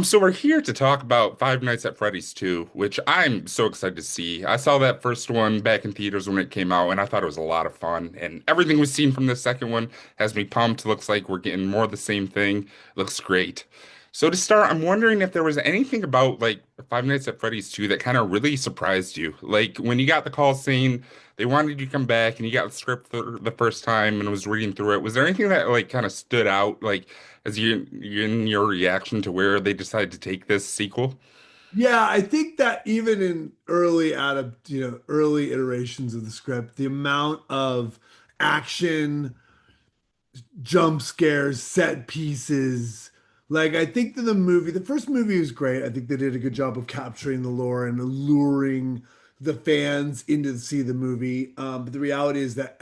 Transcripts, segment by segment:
So we're here to talk about Five Nights at Freddy's 2, which I'm so excited to see. I saw that first one back in theaters when it came out, and I thought it was a lot of fun. And everything we've seen from the second one has me pumped. Looks like we're getting more of the same thing. Looks great. So to start, I'm wondering if there was anything about like Five Nights at Freddy's 2 that kind of really surprised you. Like when you got the call saying they wanted you to come back and you got the script for the first time and was reading through it. Was there anything that like kind of stood out? Like as you in your reaction to where they decided to take this sequel? Yeah, I think that even in early iterations of the script, the amount of action, jump scares, set pieces, like I think that the first movie was great. I think they did a good job of capturing the lore and alluring the fans into to see the movie. But the reality is that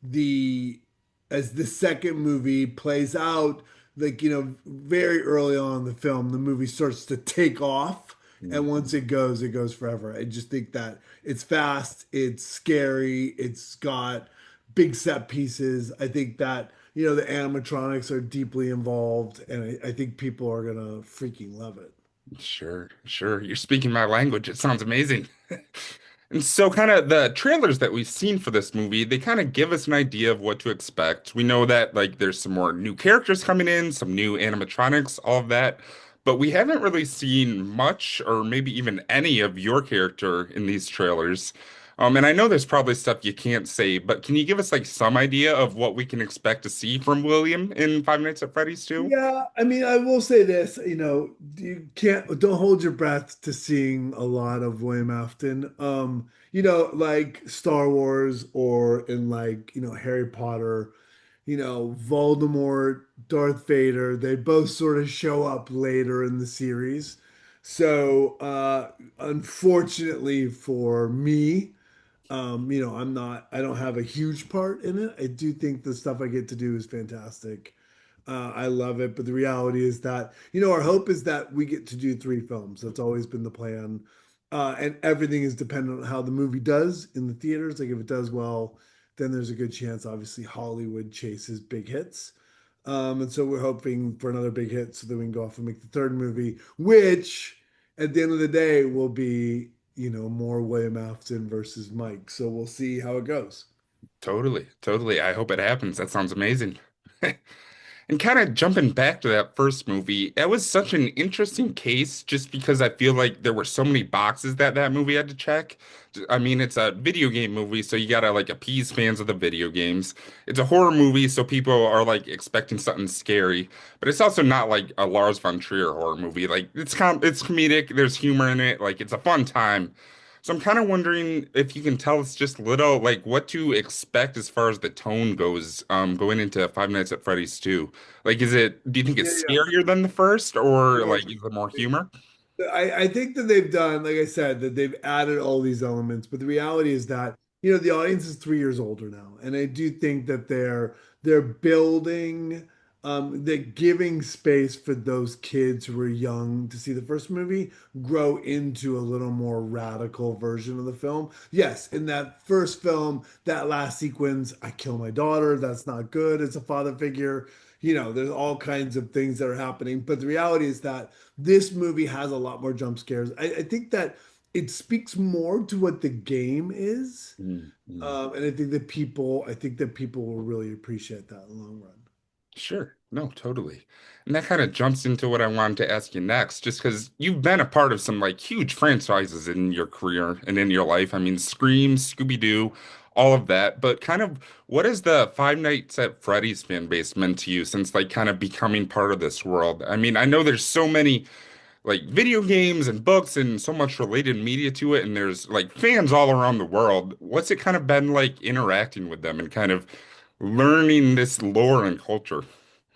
the the second movie plays out, very early on in the film, the movie starts to take off, and once it goes forever. I just think that it's fast, it's scary, it's got big set pieces. I think that the animatronics are deeply involved, and I think people are gonna freaking love it. Sure, sure. You're speaking my language. It sounds amazing. And so, kind of the trailers that we've seen for this movie, they kind of give us an idea of what to expect. We know that, like, there's some more new characters coming in, some new animatronics, all of that. But we haven't really seen much, or maybe even any of your character in these trailers. And I know there's probably stuff you can't say, but can you give us, like, some idea of what we can expect to see from William in Five Nights at Freddy's 2? Yeah, I mean, I will say this, don't hold your breath to seeing a lot of William Afton. Like Star Wars or in Harry Potter, Voldemort, Darth Vader, they both sort of show up later in the series. So, unfortunately for me, I don't have a huge part in it. I do think the stuff I get to do is fantastic. I love it, but the reality is that, our hope is that we get to do three films. That's always been the plan. And everything is dependent on how the movie does in the theaters. Like if it does well, then there's a good chance, obviously, Hollywood chases big hits. And so we're hoping for another big hit so that we can go off and make the third movie, which at the end of the day will be, more William Afton versus Mike. So we'll see how it goes. Totally, totally. I hope it happens. That sounds amazing. And kind of jumping back to that first movie, it was such an interesting case just because I feel like there were so many boxes that that movie had to check. I mean, it's a video game movie, so you gotta like appease fans of the video games. It's a horror movie, so people are like expecting something scary, but it's also not like a Lars von Trier horror movie. Like it's comedic, there's humor in it, like it's a fun time. So I'm kind of wondering if you can tell us just a little like what to expect as far as the tone goes, going into Five Nights at Freddy's 2. Like, do you think Yeah, it's yeah. scarier than the first, or No, like is there more humor? I think that they've done, like I said, that they've added all these elements, but the reality is that, the audience is 3 years older now. And I do think that they're building, they're giving space for those kids who were young to see the first movie grow into a little more radical version of the film. Yes, in that first film, that last sequence, I kill my daughter, that's not good as a father figure. There's all kinds of things that are happening. But the reality is that this movie has a lot more jump scares. I think that it speaks more to what the game is. Mm. And I think that people will really appreciate that in the long run. Sure. No, totally. And that kind of jumps into what I wanted to ask you next, just because you've been a part of some like huge franchises in your career and in your life. I mean, Scream, Scooby-Doo, all of that. But kind of what has the Five Nights at Freddy's fan base meant to you since like kind of becoming part of this world? I mean, I know there's so many like video games and books and so much related media to it, and there's like fans all around the world. What's it kind of been like interacting with them and kind of learning this lore and culture?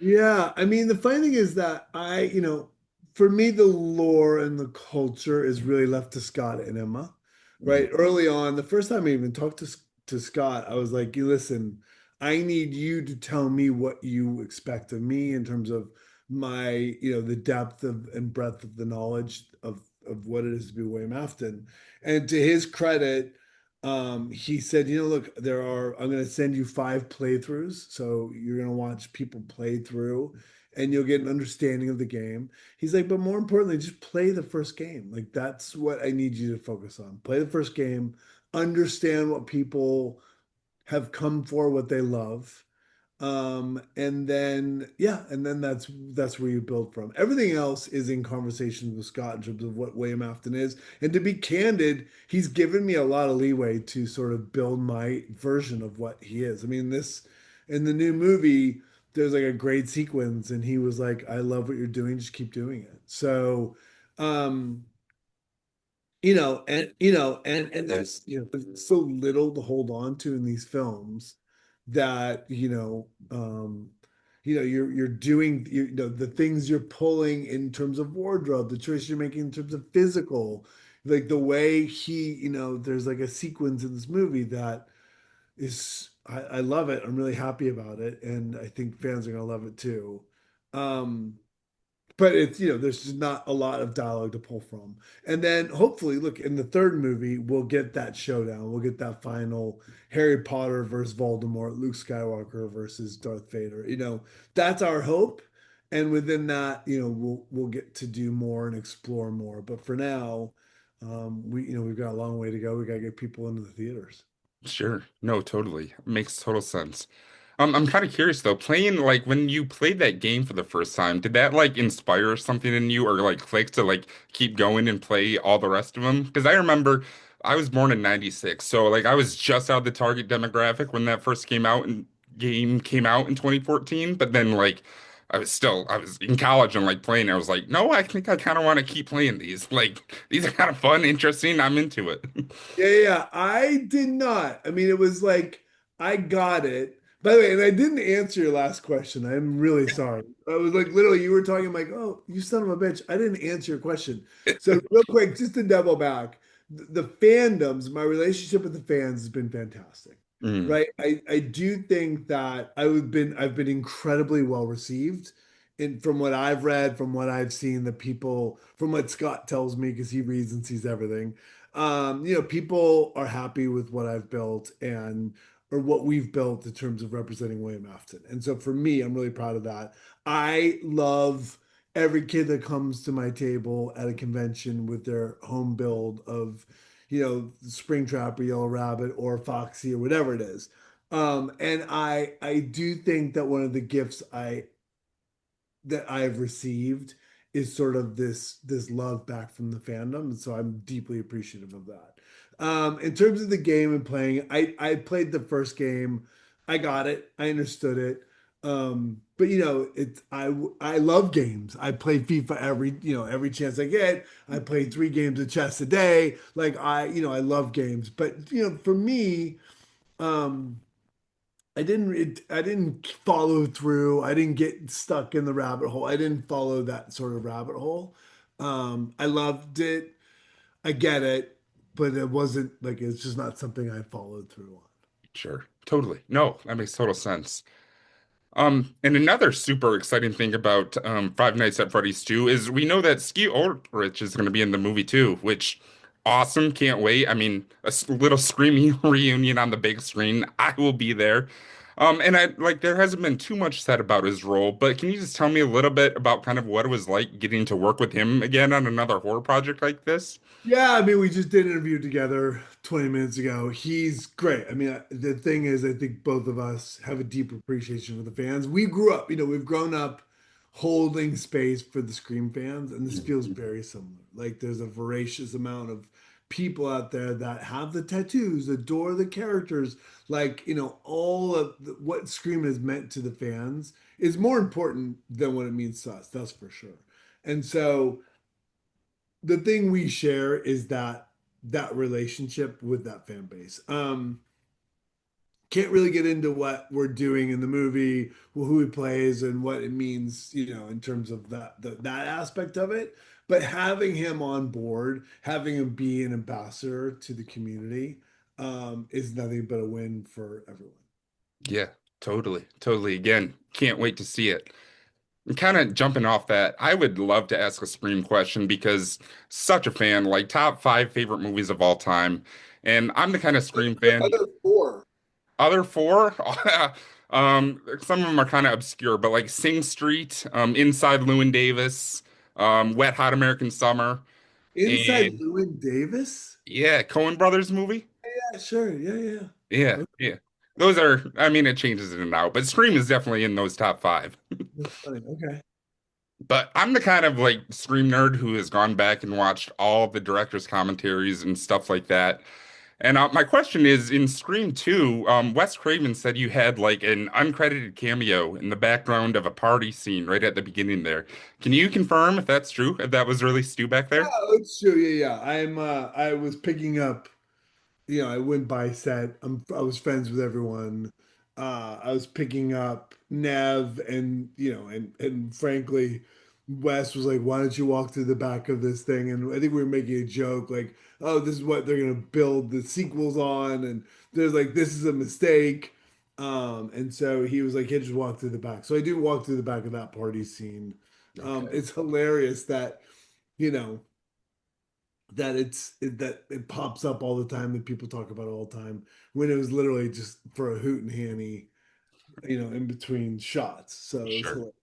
Yeah, I mean, the funny thing is that for me, the lore and the culture is really left to Scott and Emma, Mm. right? Early on, the first time I even talked to Scott, I was like, "You listen, I need you to tell me what you expect of me in terms of my, the depth of and breadth of the knowledge of what it is to be William Afton." And to his credit, he said, look, I'm going to send you 5 playthroughs. So you're going to watch people play through. and you'll get an understanding of the game. He's like, but more importantly, just play the first game. Like that's what I need you to focus on. Play the first game, understand what people have come for, what they love. And then yeah, and then that's where you build from. Everything else is in conversations with Scott in terms of what William Afton is. And to be candid, he's given me a lot of leeway to sort of build my version of what he is. I mean, this in the new movie, there's like a great sequence, and he was like, I love what you're doing, just keep doing it. So um and there's there's so little to hold on to in these films that you're doing the things you're pulling in terms of wardrobe, the choice you're making in terms of physical, like the way there's like a sequence in this movie that is I love it. I'm really happy about it, and I think fans are gonna love it too. Um, but it's there's just not a lot of dialogue to pull from, and then hopefully look in the third movie we'll get that showdown, we'll get that final Harry Potter versus Voldemort, Luke Skywalker versus Darth Vader. That's our hope, and within that we'll get to do more and explore more, but for now we've got a long way to go. We got to get people into the theaters. Sure. No, totally. Makes total sense. I'm kind of curious though, playing like when you played that game for the first time, did that like inspire something in you or like click to like keep going and play all the rest of them? Because I remember I was born in '96, so like I was just out of the target demographic when that first came out and game came out in 2014. But then like I was in college and like playing. I was like, no, I think I kind of want to keep playing these. Like these are kind of fun, interesting. I'm into it. Yeah. I did not. I mean, it was like I got it. By the way, and I didn't answer your last question. I'm really sorry. I was like, literally, you were talking I'm like, oh, you son of a bitch. I didn't answer your question. So, real quick, just to double back, the fandoms, my relationship with the fans has been fantastic, Mm, right? I do think that I've been incredibly well received. And from what I've read, from what I've seen, the people, from what Scott tells me, because he reads and sees everything, people are happy with what I've built and or what we've built in terms of representing William Afton. And so for me, I'm really proud of that. I love every kid that comes to my table at a convention with their home build of, Springtrap or Yellow Rabbit or Foxy or whatever it is. And I do think that one of the gifts that I've received is sort of this love back from the fandom, and so I'm deeply appreciative of that. In terms of the game and playing, I played the first game, I got it, I understood it. But it's I love games. I play FIFA every chance I get. I play 3 games of chess a day. Like I love games. But for me, um, I didn't follow through. I didn't get stuck in the rabbit hole. I didn't follow that sort of rabbit hole. I loved it. I get it, but it wasn't like it's just not something I followed through on. sure. Totally. No, that makes total sense. And another super exciting thing about Five Nights at Freddy's 2 is we know that Ski Ulrich is going to be in the movie too, which awesome. Can't wait. I mean, little screaming reunion on the big screen. I will be there. And I like there hasn't been too much said about his role, but can you just tell me a little bit about kind of what it was like getting to work with him again on another horror project like this? Yeah, I mean, we just did an interview together 20 minutes ago. He's great. I mean, the thing is, I think both of us have a deep appreciation for the fans. We grew up, we've grown up holding space for the Scream fans, and this feels very similar. Like there's a voracious amount of people out there that have the tattoos, adore the characters. Like, all of what Scream has meant to the fans is more important than what it means to us. That's for sure. And so, the thing we share is that relationship with that fan base. Can't really get into what we're doing in the movie, who he plays, and what it means, in terms of that aspect of it. But having him on board, having him be an ambassador to the community, is nothing but a win for everyone. Yeah, totally. Totally. Again, can't wait to see it. And kind of jumping off that, I would love to ask a Scream question because such a fan, like top 5 favorite movies of all time. And I'm the kind of Scream fan. Other four. Other four? Some of them are kind of obscure, but like Sing Street, Inside Llewyn Davis, Wet Hot American Summer, Inside and Llewyn Davis? yeah, Coen Brothers movie. Yeah, sure. Yeah, yeah. Yeah, Okay, yeah. Those are, I mean, it changes in and out, but Scream is definitely in those top five. that's funny. Okay. But I'm the kind of like Scream nerd who has gone back and watched all the director's commentaries and stuff like that. And my question is, in Scream 2, Wes Craven said you had like an uncredited cameo in the background of a party scene right at the beginning there. Can you confirm if that's true? If that was really Stu back there? Oh, it's true. Yeah, yeah. I was picking up, I went by set. I was friends with everyone. I was picking up Nev and, and frankly, Wes was like, why don't you walk through the back of this thing? And I think we were making a joke like, oh, this is what they're gonna build the sequels on, and there's like this is a mistake. And so he was like, hey, just walk through the back. So I do walk through the back of that party scene. Okay, It's hilarious that, you know, that it pops up all the time, that people talk about it all the time, when it was literally just for a hoot and hanny, in between shots. So it's sure. hilarious.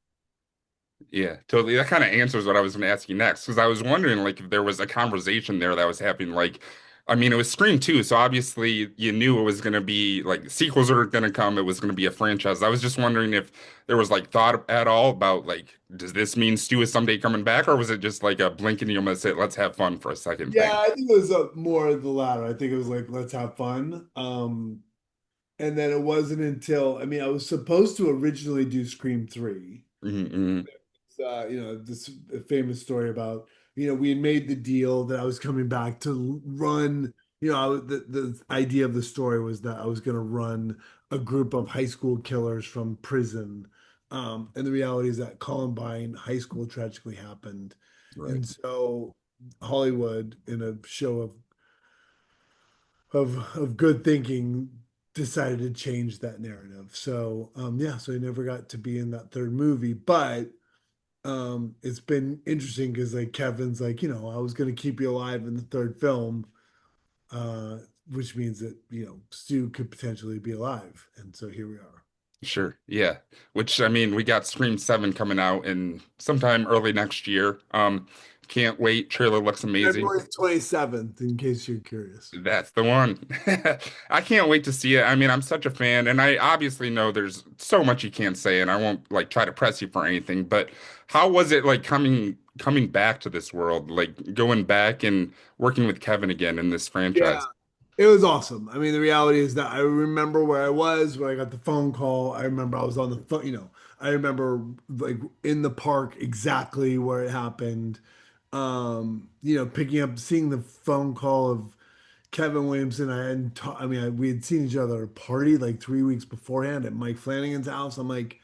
Yeah, totally. That kind of answers what I was going to ask you next, because I was wondering, like, if there was a conversation there that was happening. Like, I mean, it was Scream 2, so obviously you knew it was going to be like sequels are going to come. It was going to be a franchise. I was just wondering if there was like thought at all about like, does this mean Stu is someday coming back, or was it just like a blink and you'll miss it? Let's have fun for a second Yeah, thing. I think it was more of the latter. I think it was like, let's have fun. And then it wasn't until, I mean, I was supposed to originally do Scream 3. Mm-hmm. This famous story about, we had made the deal that I was coming back to run, the idea of the story was that I was going to run a group of high school killers from prison. And the reality is that Columbine High School tragically happened. Right. And so Hollywood, in a show of good thinking, decided to change that narrative. So yeah, so I never got to be in that third movie, but it's been interesting because like Kevin's like, I was gonna keep you alive in the third film, uh, which means that, Stu could potentially be alive. And so here we are. Sure. Yeah. Which I mean, we got Scream 7 coming out in sometime early next year. Can't wait. Trailer looks amazing. February 27th, in case you're curious. That's the one. I can't wait to see it. I mean, I'm such a fan, and I obviously know there's so much you can't say, and I won't like try to press you for anything, but how was it like coming back to this world, like going back and working with Kevin again in this Yeah, franchise? it was awesome. I mean, the reality is that I remember where I was when I got the phone call. I remember I was on the phone, I remember like in the park exactly where it happened. Picking up, seeing the phone call of Kevin Williamson. I hadn't ta- I mean, we had seen each other at a party like 3 weeks beforehand at Mike Flanagan's house. I'm like,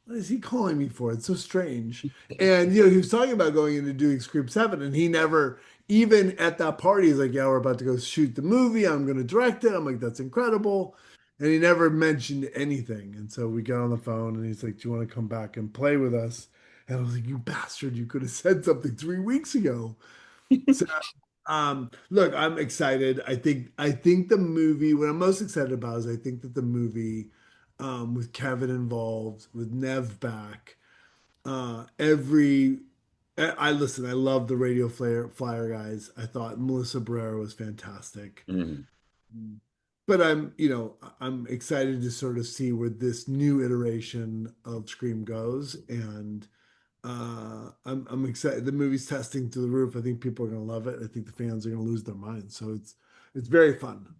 what is he calling me for? It's so strange. And he was talking about going into doing Scream 7, and he never, even at that party, he's like, yeah, we're about to go shoot the movie. I'm going to direct it. I'm like, that's incredible. And he never mentioned anything. And so we got on the phone, and he's like, do you want to come back and play with us? And I was like, you bastard, you could have said something 3 weeks ago. So look, I'm excited. I think the movie, what I'm most excited about is I think that the movie, with Kevin involved, with Nev back, every I listen, I love the flyer guys. I thought Melissa Barrera was fantastic. Mhm. Mm. But I'm excited to sort of see where this new iteration of Scream goes. And I'm excited. The movie's testing to the roof. I think people are going to love it. I think the fans are going to lose their minds. So it's very fun.